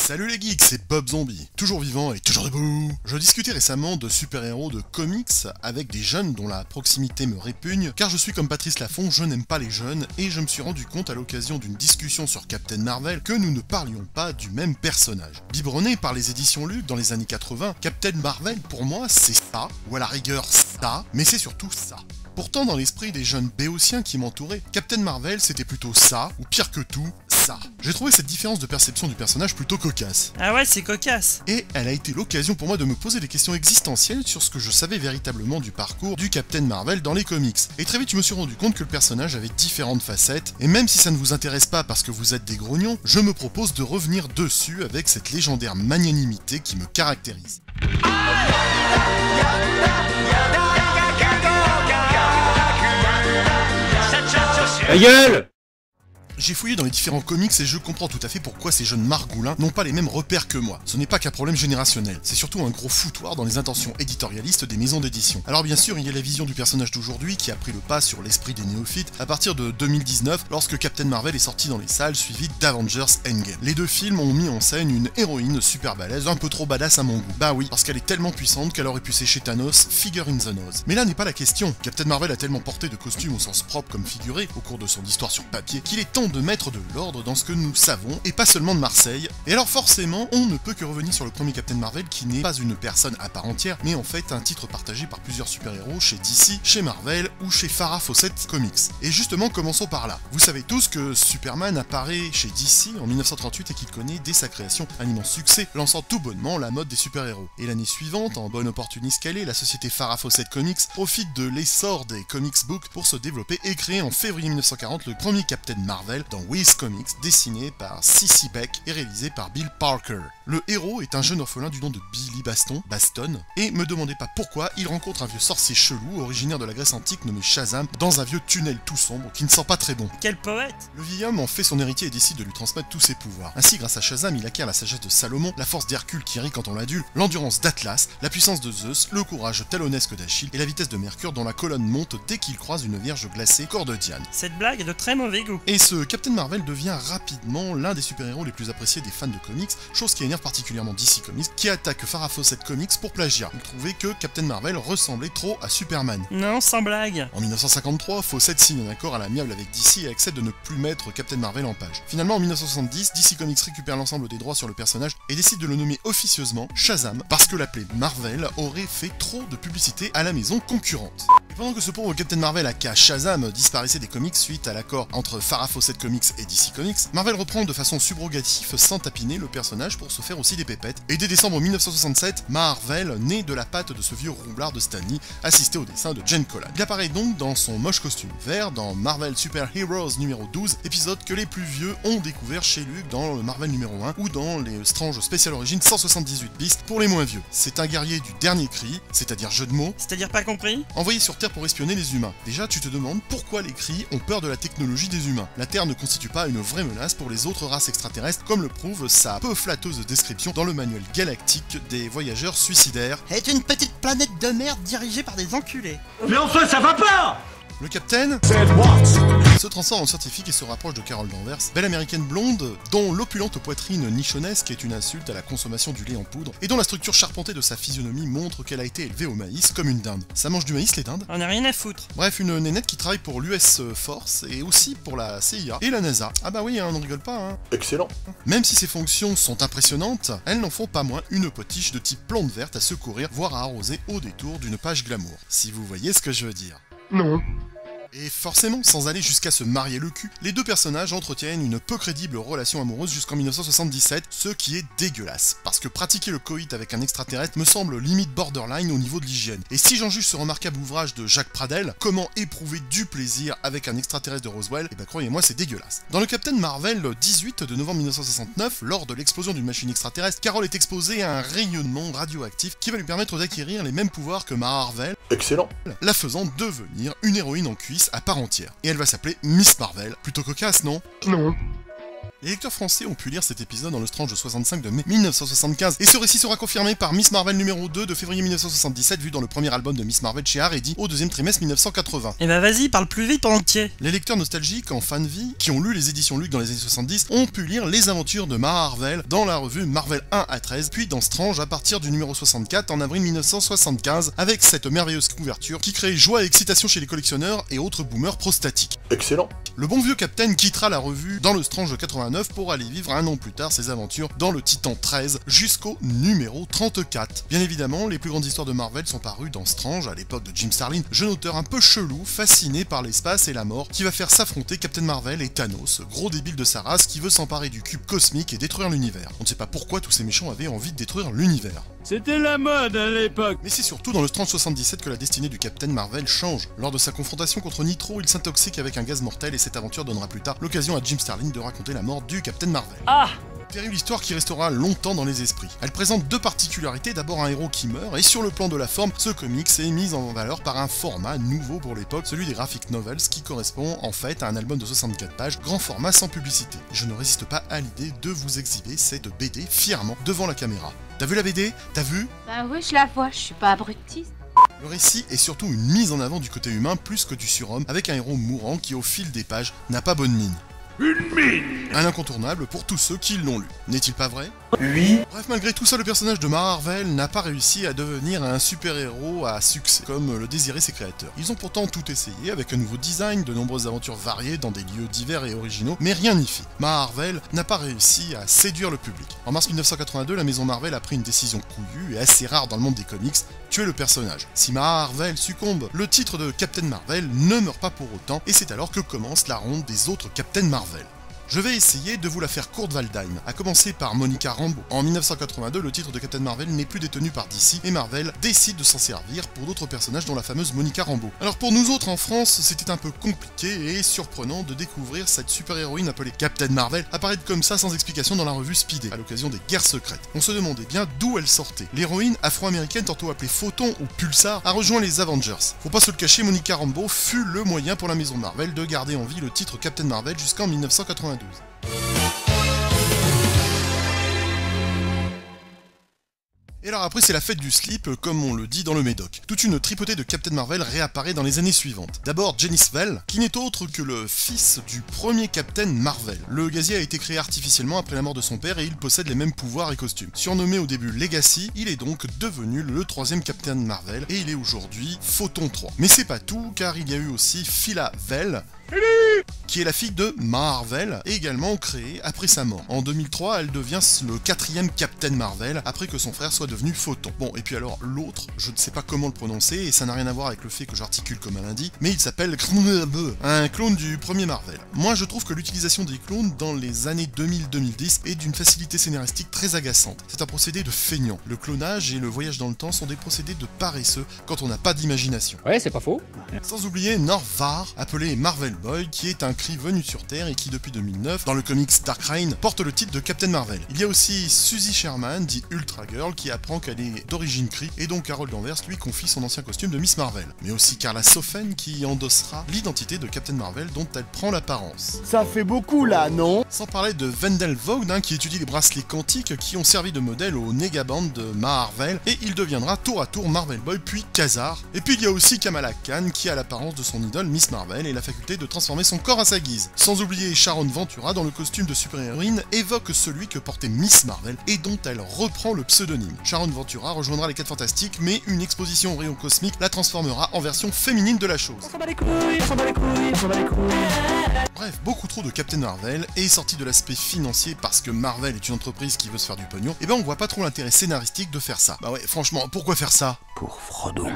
Salut les geeks, c'est Bob Zombie, toujours vivant et toujours debout. Je discutais récemment de super-héros de comics avec des jeunes dont la proximité me répugne, car je suis comme Patrice Laffont, je n'aime pas les jeunes, et je me suis rendu compte à l'occasion d'une discussion sur Captain Marvel que nous ne parlions pas du même personnage. Biberonné par les éditions Luc dans les années 80, Captain Marvel pour moi c'est ça, ou à la rigueur ça, mais c'est surtout ça. Pourtant, dans l'esprit des jeunes béotiens qui m'entouraient, Captain Marvel c'était plutôt ça, ou pire que tout, ça. J'ai trouvé cette différence de perception du personnage plutôt cocasse. Ah ouais, c'est cocasse. Et elle a été l'occasion pour moi de me poser des questions existentielles sur ce que je savais véritablement du parcours du Captain Marvel dans les comics. Et très vite je me suis rendu compte que le personnage avait différentes facettes, et même si ça ne vous intéresse pas parce que vous êtes des grognons, je me propose de revenir dessus avec cette légendaire magnanimité qui me caractérise. Ta gueule! J'ai fouillé dans les différents comics et je comprends tout à fait pourquoi ces jeunes margoulins n'ont pas les mêmes repères que moi. Ce n'est pas qu'un problème générationnel, c'est surtout un gros foutoir dans les intentions éditorialistes des maisons d'édition. Alors bien sûr, il y a la vision du personnage d'aujourd'hui qui a pris le pas sur l'esprit des néophytes à partir de 2019 lorsque Captain Marvel est sorti dans les salles suivi d'Avengers Endgame. Les deux films ont mis en scène une héroïne super balèze, un peu trop badass à mon goût. Bah oui, parce qu'elle est tellement puissante qu'elle aurait pu sécher Thanos, figure in the nose. Mais là n'est pas la question. Captain Marvel a tellement porté de costumes au sens propre comme figuré au cours de son histoire sur papier qu'il est temps de mettre de l'ordre dans ce que nous savons, et pas seulement de Marseille. Et alors forcément, on ne peut que revenir sur le premier Captain Marvel qui n'est pas une personne à part entière, mais en fait un titre partagé par plusieurs super-héros chez DC, chez Marvel ou chez Farah Fawcett Comics. Et justement, commençons par là. Vous savez tous que Superman apparaît chez DC en 1938 et qu'il connaît dès sa création un immense succès, lançant tout bonnement la mode des super-héros. Et l'année suivante, en bonne opportuniste qu'elle est, la société Farah Fawcett Comics profite de l'essor des comics books pour se développer et créer en février 1940 le premier Captain Marvel dans Wiz Comics, dessiné par C.C. Beck et réalisé par Bill Parker. Le héros est un jeune orphelin du nom de Billy Baston, et me demandez pas pourquoi, il rencontre un vieux sorcier chelou, originaire de la Grèce antique nommé Shazam, dans un vieux tunnel tout sombre qui ne sent pas très bon. Quel poète! Le vieil homme en fait son héritier et décide de lui transmettre tous ses pouvoirs. Ainsi, grâce à Shazam, il acquiert la sagesse de Salomon, la force d'Hercule qui rit quand on l'adule, l'endurance d'Atlas, la puissance de Zeus, le courage talonesque d'Achille et la vitesse de Mercure dont la colonne monte dès qu'il croise une vierge glacée, corps de Diane. Cette blague est de très mauvais goût. Et ce Captain Marvel devient rapidement l'un des super-héros les plus appréciés des fans de comics, chose qui énerve particulièrement DC Comics, qui attaque Farah Fawcett Comics pour plagiat. Ils trouvaient que Captain Marvel ressemblait trop à Superman. Non, sans blague. En 1953, Fawcett signe un accord à l'amiable avec DC et accepte de ne plus mettre Captain Marvel en page. Finalement, en 1970, DC Comics récupère l'ensemble des droits sur le personnage et décide de le nommer officieusement Shazam, parce que l'appeler Marvel aurait fait trop de publicité à la maison concurrente. Et pendant que ce pauvre Captain Marvel aka Shazam disparaissait des comics suite à l'accord entre Farah Fawcett Comics et DC Comics, Marvel reprend de façon subrogative sans tapiner le personnage pour se faire aussi des pépettes, et dès décembre 1967, Marvel naît de la patte de ce vieux roublard de Stan Lee, assisté au dessin de Jen Collan. Il apparaît donc dans son moche costume vert dans Marvel Super Heroes numéro 12, épisode que les plus vieux ont découvert chez Luke dans le Marvel numéro 1 ou dans les Strange Special Origins 178 bis pour les moins vieux. C'est un guerrier du dernier cri, c'est-à-dire jeu de mots, C'est-à-dire pas compris? envoyé sur Terre pour espionner les humains. Déjà, tu te demandes pourquoi les cris ont peur de la technologie des humains. La Terre ne constitue pas une vraie menace pour les autres races extraterrestres, comme le prouve sa peu flatteuse description dans le manuel galactique des voyageurs suicidaires. Est une petite planète de merde dirigée par des enculés. Mais enfin, ça va pas! Le Capitaine se transforme en scientifique et se rapproche de Carol Danvers, belle américaine blonde dont l'opulente poitrine nichonnesque est une insulte à la consommation du lait en poudre et dont la structure charpentée de sa physionomie montre qu'elle a été élevée au maïs comme une dinde. Ça mange du maïs les dindes? On a rien à foutre. Bref, une nénette qui travaille pour l'US Force et aussi pour la CIA et la NASA. Ah bah oui, hein, on ne rigole pas, hein. Excellent. Même si ses fonctions sont impressionnantes, elles n'en font pas moins une potiche de type plante verte à secourir, voire à arroser au détour d'une page glamour. Si vous voyez ce que je veux dire. Non. Et forcément, sans aller jusqu'à se marier le cul, les deux personnages entretiennent une peu crédible relation amoureuse jusqu'en 1977, ce qui est dégueulasse, parce que pratiquer le coït avec un extraterrestre me semble limite borderline au niveau de l'hygiène. Et si j'en juge ce remarquable ouvrage de Jacques Pradel, Comment éprouver du plaisir avec un extraterrestre de Roswell, et bah croyez-moi c'est dégueulasse. Dans le Captain Marvel 18 de novembre 1969, lors de l'explosion d'une machine extraterrestre, Carol est exposée à un rayonnement radioactif qui va lui permettre d'acquérir les mêmes pouvoirs que Marvel, Excellent. la faisant devenir une héroïne en cuisse à part entière. Et elle va s'appeler Miss Marvel. Plutôt cocasse, non? Non. Les lecteurs français ont pu lire cet épisode dans le Strange 65 de mai 1975, et ce récit sera confirmé par Miss Marvel numéro 2 de février 1977, vu dans le premier album de Miss Marvel chez Haredi au deuxième trimestre 1980. Eh bah vas-y, parle plus vite en entier. Les lecteurs nostalgiques en fin de vie, qui ont lu les éditions Luke dans les années 70, ont pu lire les aventures de Marvel dans la revue Marvel 1 à 13, puis dans Strange à partir du numéro 64 en avril 1975, avec cette merveilleuse couverture qui crée joie et excitation chez les collectionneurs et autres boomers prostatiques. Excellent. Le bon vieux Captain quittera la revue dans le Strange 89 pour aller vivre un an plus tard ses aventures dans le Titan 13 jusqu'au numéro 34. Bien évidemment, les plus grandes histoires de Marvel sont parues dans Strange à l'époque de Jim Starlin, jeune auteur un peu chelou, fasciné par l'espace et la mort, qui va faire s'affronter Captain Marvel et Thanos, gros débile de sa race qui veut s'emparer du cube cosmique et détruire l'univers. On ne sait pas pourquoi tous ces méchants avaient envie de détruire l'univers. C'était la mode à l'époque. Mais c'est surtout dans le Strange 77 que la destinée du Captain Marvel change. Lors de sa confrontation contre Nitro, il s'intoxique avec un gaz mortel et cette aventure donnera plus tard l'occasion à Jim Starlin de raconter la mort du Captain Marvel. Ah! Terrible histoire qui restera longtemps dans les esprits. Elle présente deux particularités, d'abord un héros qui meurt, et sur le plan de la forme, ce comics est mis en valeur par un format nouveau pour l'époque, celui des graphic novels, qui correspond en fait à un album de 64 pages, grand format sans publicité. Je ne résiste pas à l'idée de vous exhiber cette BD fièrement devant la caméra. T'as vu la BD? T'as vu? Bah oui, je la vois, je suis pas abruptiste. Le récit est surtout une mise en avant du côté humain plus que du surhomme, avec un héros mourant qui au fil des pages n'a pas bonne mine. Une mine! Un incontournable pour tous ceux qui l'ont lu. N'est-il pas vrai? Oui. Bref, malgré tout ça, le personnage de Marvel n'a pas réussi à devenir un super-héros à succès, comme le désiraient ses créateurs. Ils ont pourtant tout essayé, avec un nouveau design, de nombreuses aventures variées dans des lieux divers et originaux, mais rien n'y fit. Marvel n'a pas réussi à séduire le public. En mars 1982, la maison Marvel a pris une décision couillue et assez rare dans le monde des comics, tuer le personnage. Si Marvel succombe, le titre de Captain Marvel ne meurt pas pour autant, et c'est alors que commence la ronde des autres Captain Marvel. Je vais essayer de vous la faire courte Valdheim, à commencer par Monica Rambeau. En 1982, le titre de Captain Marvel n'est plus détenu par DC, et Marvel décide de s'en servir pour d'autres personnages dont la fameuse Monica Rambeau. Alors pour nous autres en France, c'était un peu compliqué et surprenant de découvrir cette super-héroïne appelée Captain Marvel apparaître comme ça sans explication dans la revue Speedy, à l'occasion des guerres secrètes. On se demandait bien d'où elle sortait. L'héroïne afro-américaine, tantôt appelée Photon ou Pulsar, a rejoint les Avengers. Faut pas se le cacher, Monica Rambeau fut le moyen pour la maison Marvel de garder en vie le titre Captain Marvel jusqu'en 1992. Et alors après c'est la fête du slip, comme on le dit dans le Médoc. Toute une tripotée de Captain Marvel réapparaît dans les années suivantes. D'abord Jenny Svell, qui n'est autre que le fils du premier Captain Marvel. Le gazier a été créé artificiellement après la mort de son père et il possède les mêmes pouvoirs et costumes. Surnommé au début Legacy, il est donc devenu le troisième Captain Marvel et il est aujourd'hui Photon 3. Mais c'est pas tout, car il y a eu aussi Phyla Vell, qui est la fille de Marvel, et également créée après sa mort. En 2003, elle devient le quatrième Captain Marvel, après que son frère soit devenu Photon. Bon, et puis alors l'autre, je ne sais pas comment le prononcer, et ça n'a rien à voir avec le fait que j'articule comme un lundi, mais il s'appelle un clone du premier Marvel. Moi, je trouve que l'utilisation des clones dans les années 2000-2010 est d'une facilité scénaristique très agaçante. C'est un procédé de feignant. Le clonage et le voyage dans le temps sont des procédés de paresseux quand on n'a pas d'imagination. Ouais, c'est pas faux. Sans oublier Norvar, appelé Marvel Boy, qui est un cri venu sur Terre et qui depuis 2009, dans le comics Dark Reign, porte le titre de Captain Marvel. Il y a aussi Suzy Sherman, dit Ultra Girl, qui apprend qu'elle est d'origine Kree, et donc Carol Danvers lui confie son ancien costume de Miss Marvel. Mais aussi Carla Sofen, qui endossera l'identité de Captain Marvel dont elle prend l'apparence. Ça fait beaucoup là, non? Sans parler de Wendell Vaughn, qui étudie les bracelets quantiques qui ont servi de modèle au Negaband de Marvel, et il deviendra tour à tour Marvel Boy puis Khazar. Et puis il y a aussi Kamala Khan, qui a l'apparence de son idole Miss Marvel et la faculté de transformer son corps à sa guise. Sans oublier Sharon Ventura, dont le costume de super-héroïne évoque celui que portait Miss Marvel et dont elle reprend le pseudonyme. Sharon Ventura rejoindra les 4 Fantastiques, mais une exposition au rayon cosmique la transformera en version féminine de la chose. Bref, beaucoup trop de Captain Marvel, et sorti de l'aspect financier parce que Marvel est une entreprise qui veut se faire du pognon, et ben on voit pas trop l'intérêt scénaristique de faire ça. Bah ouais, franchement, pourquoi faire ça? Pour Frodo.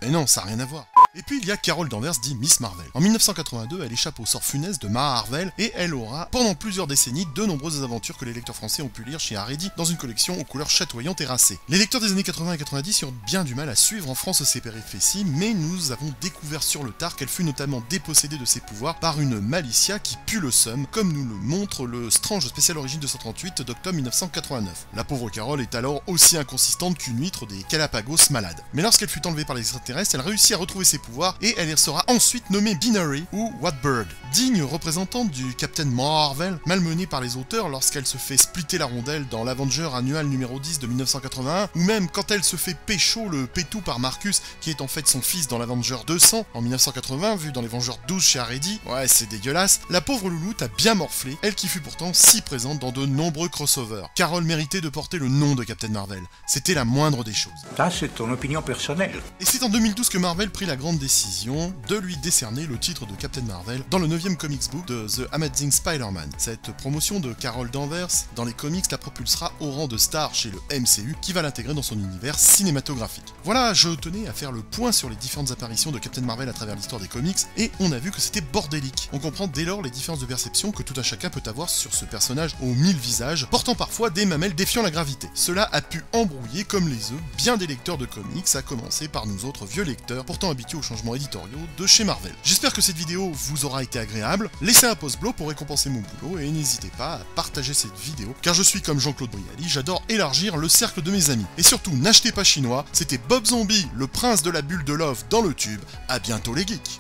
Mais non, ça n'a rien à voir. Et puis il y a Carol Danvers dit Miss Marvel. En 1982, elle échappe au sort funeste de Marvel et elle aura, pendant plusieurs décennies, de nombreuses aventures que les lecteurs français ont pu lire chez Haredi dans une collection aux couleurs chatoyantes et racées. Les lecteurs des années 80 et 90 eurent bien du mal à suivre en France ces péripéties, mais nous avons découvert sur le tard qu'elle fut notamment dépossédée de ses pouvoirs par une Malicia qui pue le seum, comme nous le montre le Strange spécial origine 238 d'octobre 1989. La pauvre Carol est alors aussi inconsistante qu'une huître des Galapagos malade. Mais lorsqu'elle fut enlevée par les extraterrestres, elle réussit à retrouver ses pouvoirs, et elle sera ensuite nommée Binary ou Whatbird. Digne représentante du Captain Marvel, malmenée par les auteurs lorsqu'elle se fait splitter la rondelle dans l'Avenger annual numéro 10 de 1981, ou même quand elle se fait pécho le pétou par Marcus, qui est en fait son fils dans l'Avenger 200 en 1980, vu dans les Vengeurs 12 chez Haredi. Ouais, c'est dégueulasse. La pauvre louloute a bien morflé, elle qui fut pourtant si présente dans de nombreux crossovers. Carol méritait de porter le nom de Captain Marvel. C'était la moindre des choses. Ça, c'est ton opinion personnelle. Et c'est en 2012 que Marvel prit la grande décision de lui décerner le titre de Captain Marvel dans le 9e comics book de The Amazing Spider-Man. Cette promotion de Carol Danvers dans les comics la propulsera au rang de star chez le MCU, qui va l'intégrer dans son univers cinématographique. Voilà, je tenais à faire le point sur les différentes apparitions de Captain Marvel à travers l'histoire des comics, et on a vu que c'était bordélique. On comprend dès lors les différences de perception que tout un chacun peut avoir sur ce personnage aux 1000 visages, portant parfois des mamelles défiant la gravité. Cela a pu embrouiller comme les œufs bien des lecteurs de comics, à commencer par nous autres vieux lecteurs, pourtant habitués aux changements éditoriaux de chez Marvel. J'espère que cette vidéo vous aura été agréable, laissez un pouce bleu pour récompenser mon boulot, et n'hésitez pas à partager cette vidéo, car je suis comme Jean-Claude Brialy, j'adore élargir le cercle de mes amis. Et surtout, n'achetez pas chinois, c'était Bob Zombie, le prince de la bulle de love dans le tube, à bientôt les geeks.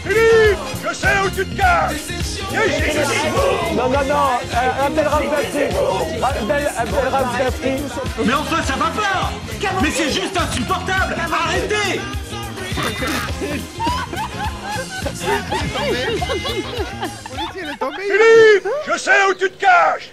Philippe, je sais où tu te caches. Non, Abdelrahman Dafri. Mais enfin, ça va pas. Mais c'est juste insupportable. Arrêtez. Philippe, je sais où tu te caches.